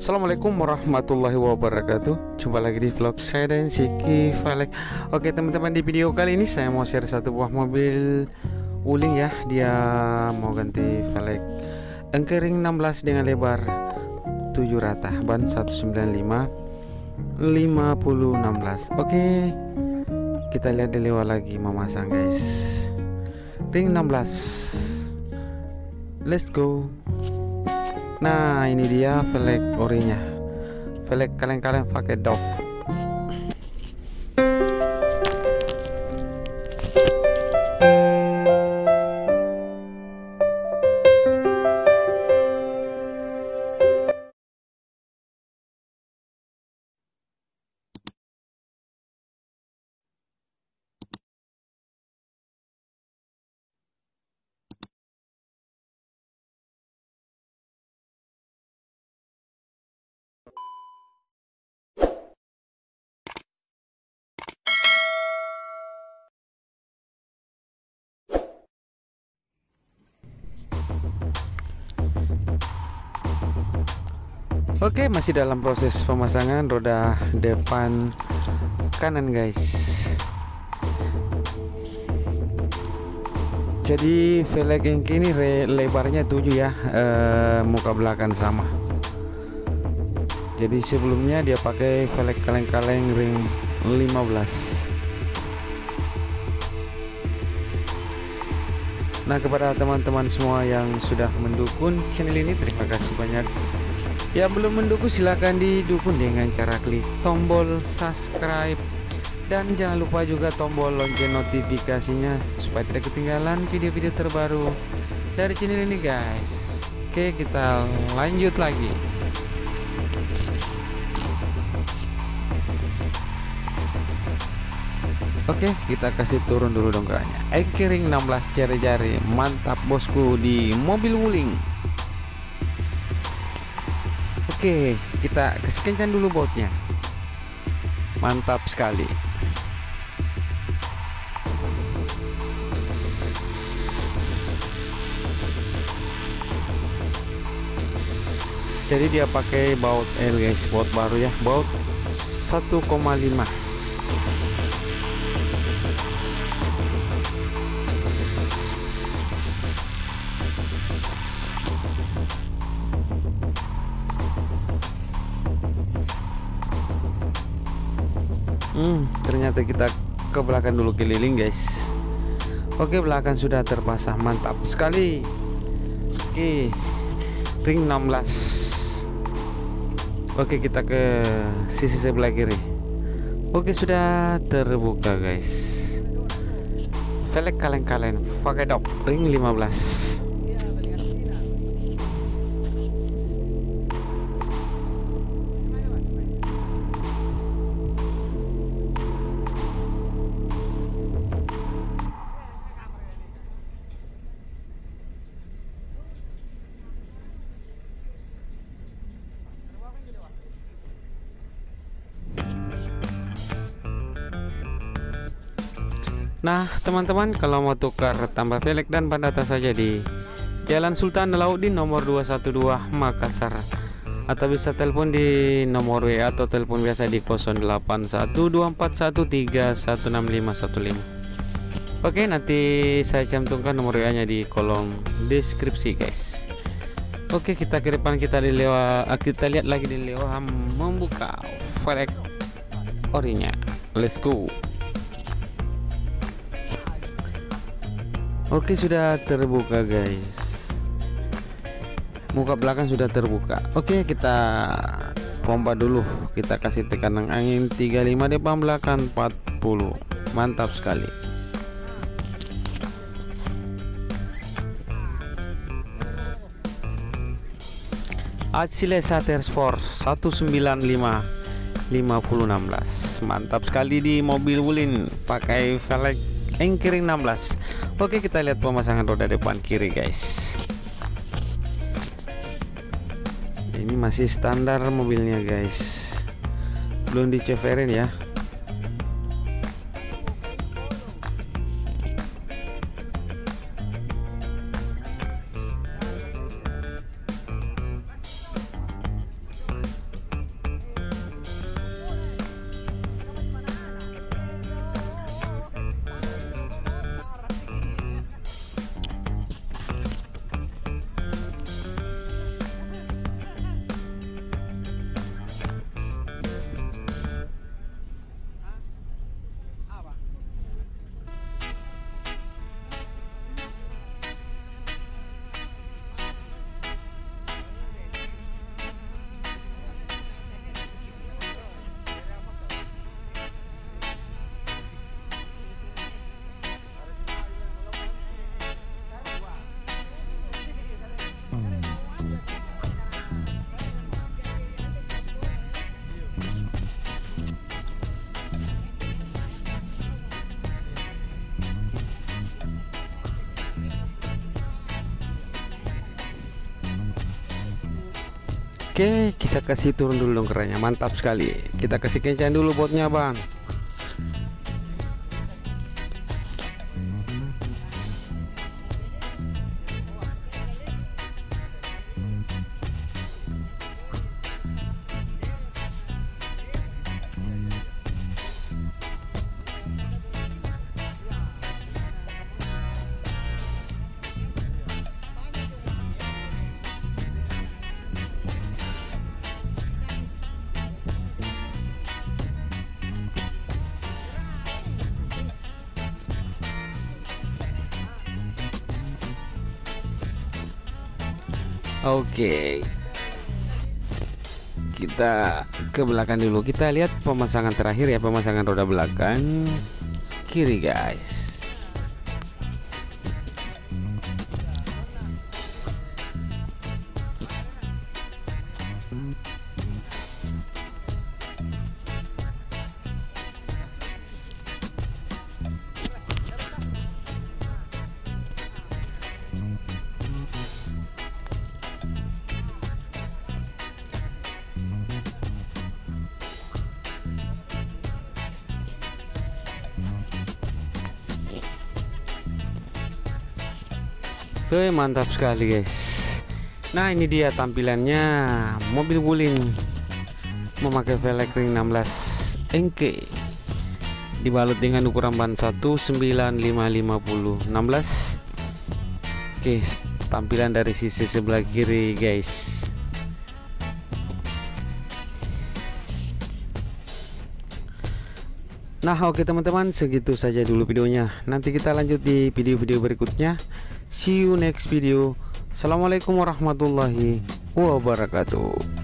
Assalamualaikum warahmatullahi wabarakatuh. Jumpa lagi di vlog saya dan Siki Valek. Oke teman-teman, di video kali ini saya mau share satu buah mobil Wuling ya. Dia mau ganti velg engkering 16 dengan lebar 7 rata, ban 195 5016. Oke, kita lihat di lewat lagi memasang guys. Ring 16. Let's go. Nah, ini dia velg orinya. Velg kaleng-kaleng pakai Dove. Oke, masih dalam proses pemasangan roda depan kanan guys. Jadi velg yang kini lebarnya 7 ya, muka belakang sama. Jadi sebelumnya dia pakai velg kaleng-kaleng ring 15. Nah, kepada teman-teman semua yang sudah mendukung channel ini, terima kasih banyak. Yang belum mendukung silahkan didukung dengan cara klik tombol subscribe, dan jangan lupa juga tombol lonceng notifikasinya supaya tidak ketinggalan video-video terbaru dari channel ini guys. Oke, kita lanjut lagi. Oke, kita kasih turun dulu dongkraknya. Engkering 16 jari-jari, mantap bosku di mobil Wuling. Oke, kita kasih kencang dulu bautnya. Mantap sekali. Jadi dia pakai baut L guys, baut baru ya, baut 1,5. Ternyata kita ke belakang dulu keliling guys. Oke, belakang sudah terpasang, mantap sekali. Oke, ring 16. Oke, kita ke sisi sebelah kiri. Oke, sudah terbuka guys. Velg kaleng-kaleng pakai Dove ring 15. Nah teman-teman, kalau mau tukar tambah velg dan ban atas saja di Jalan Sultan Alauddin nomor 212 Makassar, atau bisa telepon di nomor WA atau telepon biasa di 081241316515. Oke, nanti saya cantumkan nomor WA nya di kolom deskripsi guys. Oke, kita ke depan, kita lihat lagi di lewat membuka velg orinya. Let's go. Oke, sudah terbuka guys. Muka belakang sudah terbuka. Oke, kita pompa dulu. Kita kasih tekanan angin 35, depan belakang 40. Mantap sekali. Accelerator Force 195 5016. Mantap sekali di mobil Wuling pakai velg engkering 16. Oke, kita lihat pemasangan roda depan kiri guys. Ini masih standar mobilnya guys, belum diceverin ya. Oke, kita kasih turun dulu dong kerannya, mantap sekali. Kita kasih kencang dulu botnya bang. Oke, kita ke belakang dulu. Kita lihat pemasangan terakhir ya, pemasangan roda belakang kiri guys. Mantap sekali guys. Nah ini dia tampilannya mobil Wuling memakai velg ring 16 engke dibalut dengan ukuran ban 19550 16. Oke, tampilan dari sisi sebelah kiri guys. Nah oke teman-teman, segitu saja dulu videonya. Nanti kita lanjut di video-video berikutnya. See you next video. Assalamualaikum warahmatullahi wabarakatuh.